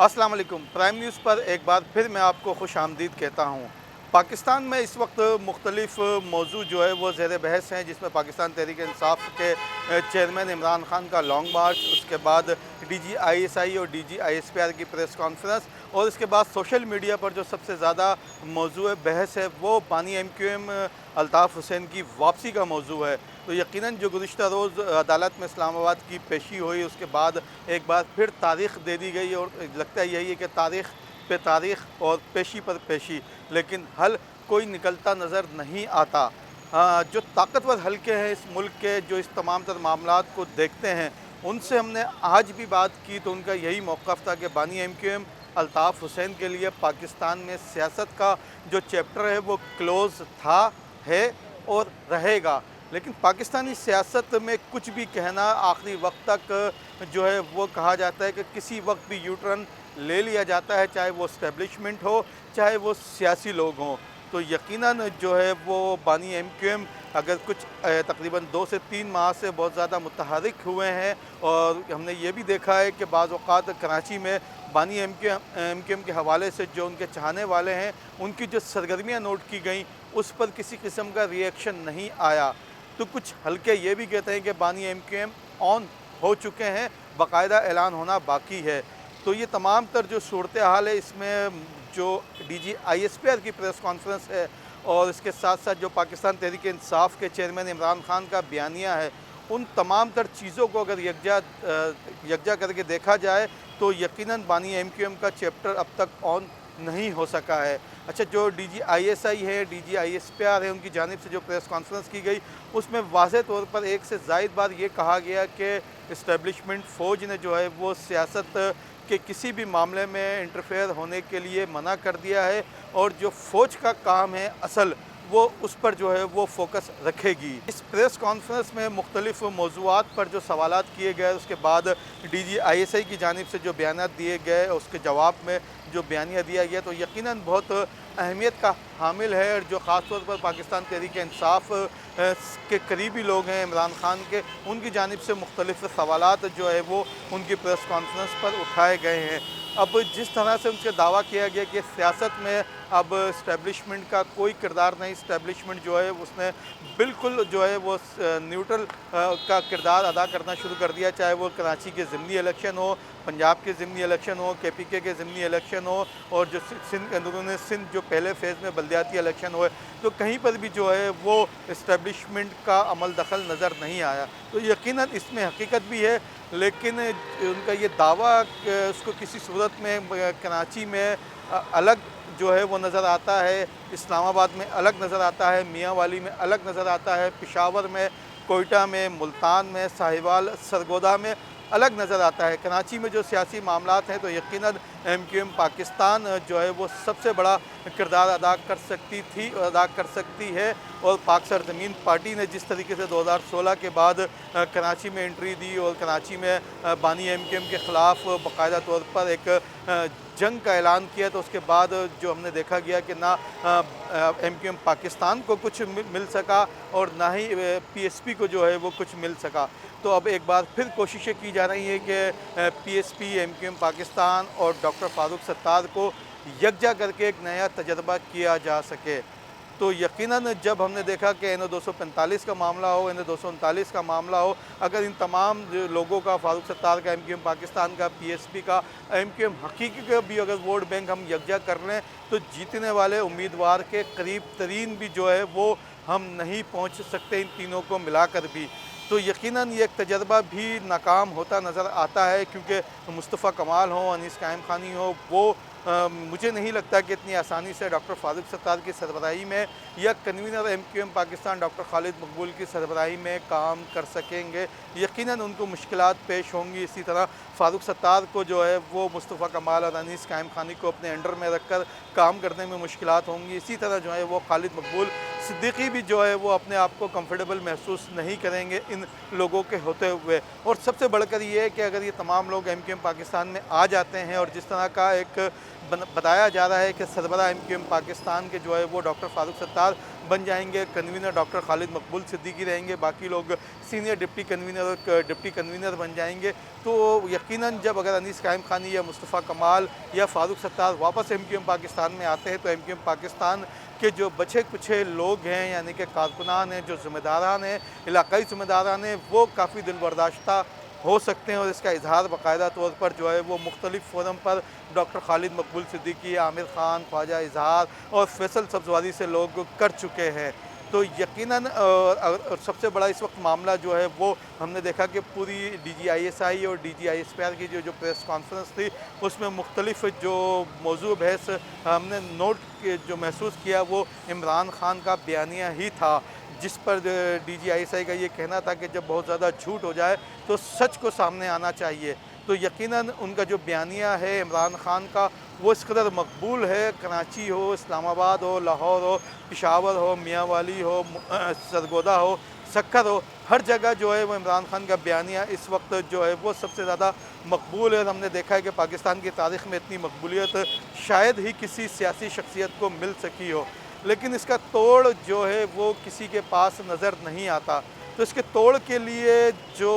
अस्सलाम वालेकुम। Prime news पर एक बार फिर मैं आपको खुश आमदीद कहता हूँ। पाकिस्तान में इस वक्त मुख्तलिफ मौजू जो है वो ज़ेर बहस हैं, जिसमें पाकिस्तान तहरीक इंसाफ के चेयरमैन इमरान खान का लॉन्ग मार्च, उसके बाद DGISI और DGISPR की प्रेस कॉन्फ्रेंस, और इसके बाद सोशल मीडिया पर जो सबसे ज़्यादा मौजू बहस है वो बानी MQM अल्ताफ़ हुसैन की वापसी का मौजू है। तो यकीनन जो गुज़िश्ता रोज़ अदालत में इस्लामाबाद की पेशी हुई, उसके बाद एक बार फिर तारीख़ दे दी गई, और लगता यही है कि तारीख़ पे तारीख़ और पेशी पर पेशी, लेकिन हल कोई निकलता नज़र नहीं आता। जो ताकतवर हलके हैं इस मुल्क के, जो इस तमाम तर मामलात को देखते हैं, उनसे हमने आज भी बात की तो उनका यही मौक़िफ़ था कि बानी MQM अल्ताफ़ हुसैन के लिए पाकिस्तान में सियासत का जो चैप्टर है वो क्लोज़ था, है और रहेगा। लेकिन पाकिस्तानी सियासत में कुछ भी कहना आखिरी वक्त तक जो है वो कहा जाता है कि किसी वक्त भी यू टर्न ले लिया जाता है, चाहे वो इस्टेब्लिशमेंट हो, चाहे वो सियासी लोग हों। तो यकीनन जो है वो बानी MQM अगर कुछ तकरीबन 2 से 3 माह से बहुत ज़्यादा मुतहरिक हुए हैं, और हमने ये भी देखा है कि बाज़ औक़ात कराची में बानी MQM के हवाले से जो उनके चाहने वाले हैं, उनकी जो सरगर्मियाँ नोट की गईं, उस पर किसी किस्म का रिएक्शन नहीं आया। तो कुछ हलके ये भी कहते हैं कि बानी MQM ऑन हो चुके हैं, बाकायदा ऐलान होना बाकी है। तो ये तमाम तर जो सूरत हाल है, इसमें जो DGISPR की प्रेस कॉन्फ्रेंस है, और इसके साथ साथ जो पाकिस्तान तहरीक इंसाफ के चेयरमैन इमरान खान का बयानिया है, उन तमाम तर चीज़ों को अगर यकजा करके देखा जाए तो यकीनन बानी MQM का चैप्टर अब तक ऑन नहीं हो सका है। अच्छा, जो DGISI है, DGISPR है, उनकी जानिब से जो प्रेस कॉन्फ्रेंस की गई, उसमें वाज़ेह तौर पर एक से ज़ायद बार ये कहा गया कि इस्टेब्लिशमेंट फ़ौज ने जो है वो सियासत के किसी भी मामले में इंटरफेयर होने के लिए मना कर दिया है, और जो फ़ौज का काम है असल, वो उस पर जो है वो फ़ोकस रखेगी। इस प्रेस कॉन्फ्रेंस में मुख्तलिफ़ मौज़ूआत पर जो सवालात किए गए, उसके बाद DGISI की जानिब से जो बयानात दिए गए, उसके जवाब में जो बयानिया दिया गया, तो यकीनन बहुत अहमियत का हामिल है। और जो ख़ास तौर पर पाकिस्तान तहरीक इंसाफ के करीबी लोग हैं इमरान खान के, उनकी जानिब से मुख्तलिफ़ सवालात जो है वो उनकी प्रेस कॉन्फ्रेंस पर उठाए गए हैं। अब जिस तरह से उनसे दावा किया गया कि सियासत में अब इस्टेब्लिशमेंट का कोई किरदार नहीं, इस्टेब्लिशमेंट जो है उसने बिल्कुल जो है वो न्यूट्रल का किरदार अदा करना शुरू कर दिया, चाहे वो कराची के ज़िमनी इलेक्शन हो, पंजाब के ज़िमनी इलेक्शन हो, KPK के ज़िमनी इलेक्शन हो, और जो अंदरूनी सिंध जो पहले फ़ेज़ में बल्दियाती इलेक्शन हुए, तो कहीं पर भी जो है वो इस्टेब्लिशमेंट का अमल दखल नज़र नहीं आया। तो यकीनन इसमें हकीकत भी है, लेकिन उनका ये दावा उसको किसी सूरत में कराची में अलग जो है वो नज़र आता है, इस्लामाबाद में अलग नज़र आता है, मियाँ वाली में अलग नज़र आता है, पेशावर में, कोयटा में, मुल्तान में, साहिवाल, सरगोदा में अलग नज़र आता है। कराची में जो सियासी मामलात हैं, तो यकीनन MQM पाकिस्तान जो है वो सबसे बड़ा किरदार अदा कर सकती थी और अदा कर सकती है। और पाक सरज़मीन पार्टी ने जिस तरीके से 2016 के बाद कराची में एंट्री दी, और कराची में बानी MQM के ख़िलाफ़ बाकायदा तौर पर एक जंग का ऐलान किया, तो उसके बाद जो हमने देखा गया कि ना MQM पाकिस्तान को कुछ मिल सका, और ना ही PSP को जो है वो कुछ मिल सका। तो अब एक बार फिर कोशिशें की जा रही हैं कि PSP, MQM पाकिस्तान और डॉक्टर फ़ारूक सत्तार को यकजा करके एक नया तजर्बा किया जा सके। तो यकीनन जब हमने देखा कि NO 245 का मामला हो, NO 239 का मामला हो, अगर इन तमाम जो लोगों का, फ़ारूक सत्तार का, MQM पाकिस्तान का, PSP का, MQM हकीकी का भी अगर वोट बैंक हम यकजा कर लें, तो जीतने वाले उम्मीदवार के करीब तरीन भी जो है वो हम नहीं पहुँच सकते, इन तीनों को मिलाकर भी। तो यकीनन ये एक तजर्बा भी नाकाम होता नज़र आता है, क्योंकि मुस्तफ़ा कमाल हो, अनीस कायम खानी हो, वो मुझे नहीं लगता कि इतनी आसानी से डॉक्टर फ़ारूक सत्तार की सरबराही में, या convener MQM Pakistan doctor Khalid मकबूल की सरबराही में काम कर सकेंगे। यकीनन उनको मुश्किलात पेश होंगी। इसी तरह फ़ारूक सत्तार को जो है वो मुस्तफ़ा कमाल और अनीस कायम खानी को अपने अंडर में रख कर काम करने में मुश्किलात होंगी। इसी तरह जो है वो खालिद मकबूल सिद्दीकी भी जो है वो अपने आप को कंफर्टेबल महसूस नहीं करेंगे इन लोगों के होते हुए। और सबसे बढ़कर ये है कि अगर ये तमाम लोग MQM पाकिस्तान में आ जाते हैं, और जिस तरह का एक बताया जा रहा है कि सरबराह एमक्यूएम पाकिस्तान के जो है वो डॉक्टर फारूक सत्तार बन जाएंगे, कन्वीनर डॉक्टर खालिद मकबूल सिद्दीकी रहेंगे, बाकी लोग सीनियर डिप्टी कन्वीनर और डिप्टी कन्वीनर बन जाएंगे। तो यकीनन जब अगर अनीस कायम खानी या मुस्तफ़ा कमाल या फारूक सत्तार वापस एमक्यूएम पाकिस्तान में आते हैं तो एमक्यूएम पाकिस्तान के जो बचे कुछे लोग हैं यानी कि कारकुनान हैं, जो ज़िम्मेदारान हैं, इलाकाई ज़िम्मेदारान हैं, वो काफ़ी दिल बर्दाश्ता हो सकते हैं और इसका इजहार बाकायदा तौर पर जो है वो मुख्तलिफ फोरम पर डॉक्टर खालिद मकबूल सिद्दीकी, आमिर खान, ख्वाजा इजहार और फैसल सब्ज़वारी से लोग कर चुके हैं। तो यकीनन सबसे बड़ा इस वक्त मामला जो है वो हमने देखा कि पूरी DGISI और DGISPR की जो प्रेस कॉन्फ्रेंस थी उसमें मुख्तलिफ जो मौजू बहस हमने जो महसूस किया वो इमरान खान का बयानिया ही था, जिस पर DGISI का ये कहना था कि जब बहुत ज़्यादा झूठ हो जाए तो सच को सामने आना चाहिए। तो यकीनन उनका जो बयानिया है इमरान खान का वो इस कदर मकबूल है, कराची हो, इस्लामाबाद हो, लाहौर हो, पेशावर हो, मियांवाली हो, सरगोदा हो, सक्खर हो, हर जगह जो है वो इमरान खान का बयानिया इस वक्त जो है वो सबसे ज़्यादा मकबूल है। और हमने देखा है कि पाकिस्तान की तारीख़ में इतनी मकबूलियत शायद ही किसी सियासी शख्सियत को मिल सकी हो, लेकिन इसका तोड़ जो है वो किसी के पास नज़र नहीं आता। तो इसके तोड़ के लिए जो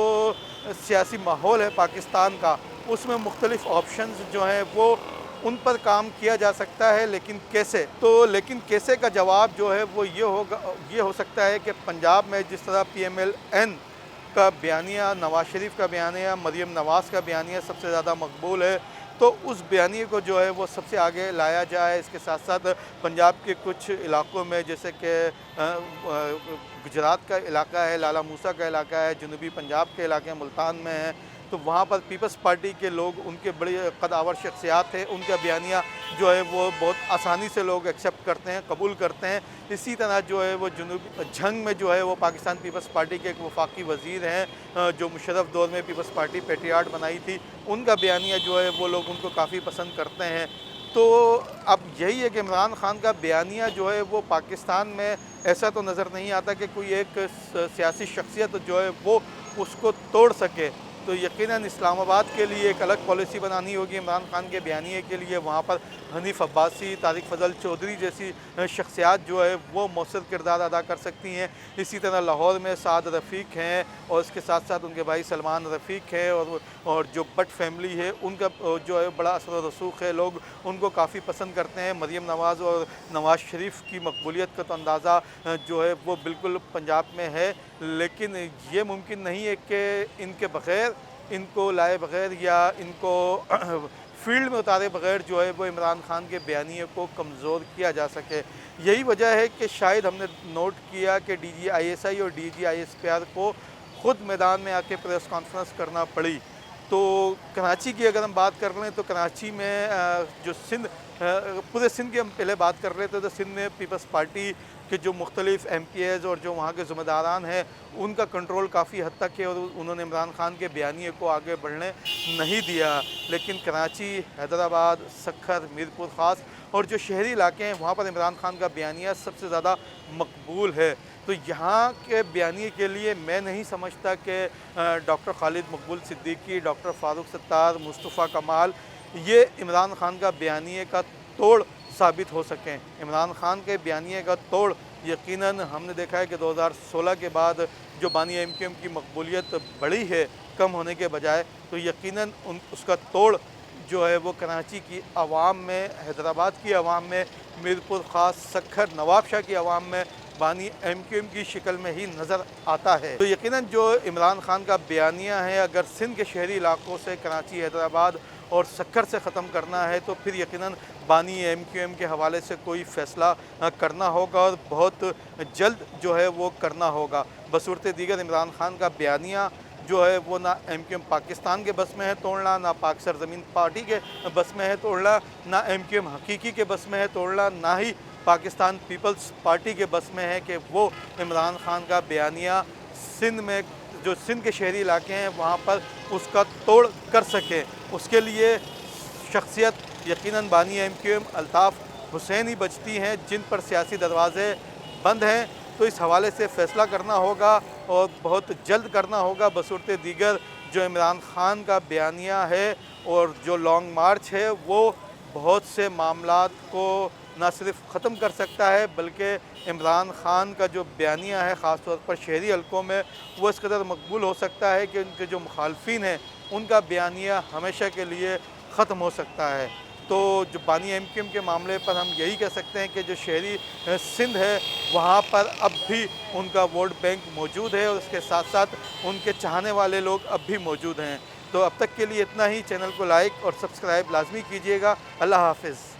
सियासी माहौल है पाकिस्तान का उसमें मुख्तलिफ़ ऑप्शंस जो हैं वो उन पर काम किया जा सकता है, लेकिन कैसे? तो लेकिन कैसे का जवाब जो है वो ये हो सकता है कि पंजाब में जिस तरह PMLN का बयानिया, नवाज़ शरीफ का बयानिया, मरीम नवाज़ का बयानिया सबसे ज़्यादा मकबूल है, तो उस बयानिए को जो है वो सबसे आगे लाया जाए। इसके साथ साथ पंजाब के कुछ इलाक़ों में जैसे कि गुजरात का इलाका है, लाला मूसा का इलाका है, जनूबी पंजाब के इलाके मुल्तान में है, तो वहाँ पर पीपल्स पार्टी के लोग, उनके बड़े कदावर शख्सियात थे, उनका बयानिया जो है वो बहुत आसानी से लोग एक्सेप्ट करते हैं, कबूल करते हैं। इसी तरह जो है वो जनूबी झंग में जो है वो पाकिस्तान पीपल्स पार्टी के एक वफाकी वज़ीर हैं जो मुशर्रफ दौर में पीपल्स पार्टी पेट्रियाट बनाई थी, उनका बयानिया जो है वो लोग उनको काफ़ी पसंद करते हैं। तो अब यही है कि इमरान खान का बयानिया जो है वो पाकिस्तान में ऐसा तो नज़र नहीं आता कि कोई एक सियासी शख्सियत जो है वो उसको तोड़ सके। तो यकीनन इस्लामाबाद के लिए एक अलग पॉलिसी बनानी होगी इमरान खान के बयानिए के लिए। वहाँ पर हनीफ अब्बासी, तारिक फजल चौधरी जैसी शख्सियात जो है वो मौसर किरदार अदा कर सकती हैं। इसी तरह लाहौर में साद रफ़ीक हैं और इसके साथ साथ उनके भाई सलमान रफ़ीक है और जो बट फैमिली है उनका जो है बड़ा असर रसूख है, लोग उनको काफ़ी पसंद करते हैं। मरीम नवाज़ और नवाज़ शरीफ की मकबूलियत का तो अंदाज़ा जो है वो बिल्कुल पंजाब में है, लेकिन ये मुमकिन नहीं है कि इनके बग़ैर, इनको लाए बग़ैर या इनको फील्ड में उतारे बग़ैर जो है वो इमरान खान के बयानिए को कमज़ोर किया जा सके। यही वजह है कि शायद हमने नोट किया कि DGISI और DGISPR को ख़ुद मैदान में आके प्रेस कॉन्फ्रेंस करना पड़ी। तो कराची की अगर हम बात कर लें तो कराची में जो सिंध, पूरे सिंध की हम पहले बात कर रहे थे, तो सिंध में पीपल्स पार्टी के जो मुख्तलिफ़ MPs और जो वहाँ के ज़िम्मेदारान हैं उनका कंट्रोल काफ़ी हद तक है और उन्होंने इमरान खान के बयानिए को आगे बढ़ने नहीं दिया। लेकिन कराची, हैदराबाद, सक्खर, मीरपुर ख़ास और जो शहरी इलाके हैं वहाँ पर इमरान खान का बयानिया सबसे ज़्यादा मकबूल है। तो यहाँ के बयानिए के लिए मैं नहीं समझता कि डॉक्टर खालिद मकबूल सिद्दीकी, डॉक्टर फारूक सत्तार, मुस्तफ़ा कमाल ये इमरान खान का बयानिए का तोड़ साबित हो सकें। इमरान खान के बयानिए का तोड़ यकीनन हमने देखा है कि 2016 के बाद जो बानी MQM की मकबूलियत बढ़ी है कम होने के बजाय, तो यकीनन उसका तोड़ जो है वो कराची की आवाम में, हैदराबाद की आवाम में, मीरपुर ख़ास, सक्खर, नवाबशाह की आवाम में बानी MQM की शक्ल में ही नज़र आता है। तो यकीनन जो इमरान खान का बयानिया है अगर सिंध के शहरी इलाकों से कराची, हैदराबाद और सक्खर से ख़त्म करना है तो फिर यकीनन बानी MQM के हवाले से कोई फ़ैसला करना होगा और बहुत जल्द जो है वो करना होगा। बसूरत दीगर इमरान खान का बयानिया जो है वो ना MQM पाकिस्तान के बस में है तोड़ना, ना पाक सरज़मीन पार्टी के बस में है तोड़ना, ना MQM हकीकी के बस में है तोड़ना, ना ही पाकिस्तान पीपल्स पार्टी के बस में है कि वो इमरान खान का बयानिया सिंध में, जो सिंध के शहरी इलाके हैं वहाँ पर उसका तोड़ कर सकें। उसके लिए शख्सियत यकीनन बानी MQM अल्ताफ़ हुसैन ही बचती हैं जिन पर सियासी दरवाज़े बंद हैं। तो इस हवाले से फ़ैसला करना होगा और बहुत जल्द करना होगा। बसूरत दीगर जो इमरान खान का बयानिया है और जो लॉन्ग मार्च है वो بہت سے معاملات کو نہ صرف ختم کر سکتا ہے بلکہ عمران خان کا جو بیانیہ ہے خاص طور پر شہری حلقوں میں وہ اس قدر مقبول ہو سکتا ہے کہ ان کے جو مخالفین ہیں ان کا بیانیہ ہمیشہ کے لیے ختم ہو سکتا ہے۔ تو جو بانی ایم کیو ایم کے معاملے پر ہم یہی کہہ سکتے ہیں کہ جو شہری سندھ ہے وہاں پر اب بھی ان کا ووٹ بینک موجود ہے اور اس کے ساتھ ساتھ ان کے چاہنے والے لوگ اب بھی موجود ہیں۔ تو اب تک کے لیے اتنا ہی، چینل کو لائک اور سبسکرائب لازمی کیجیے گا۔ اللہ حافظ۔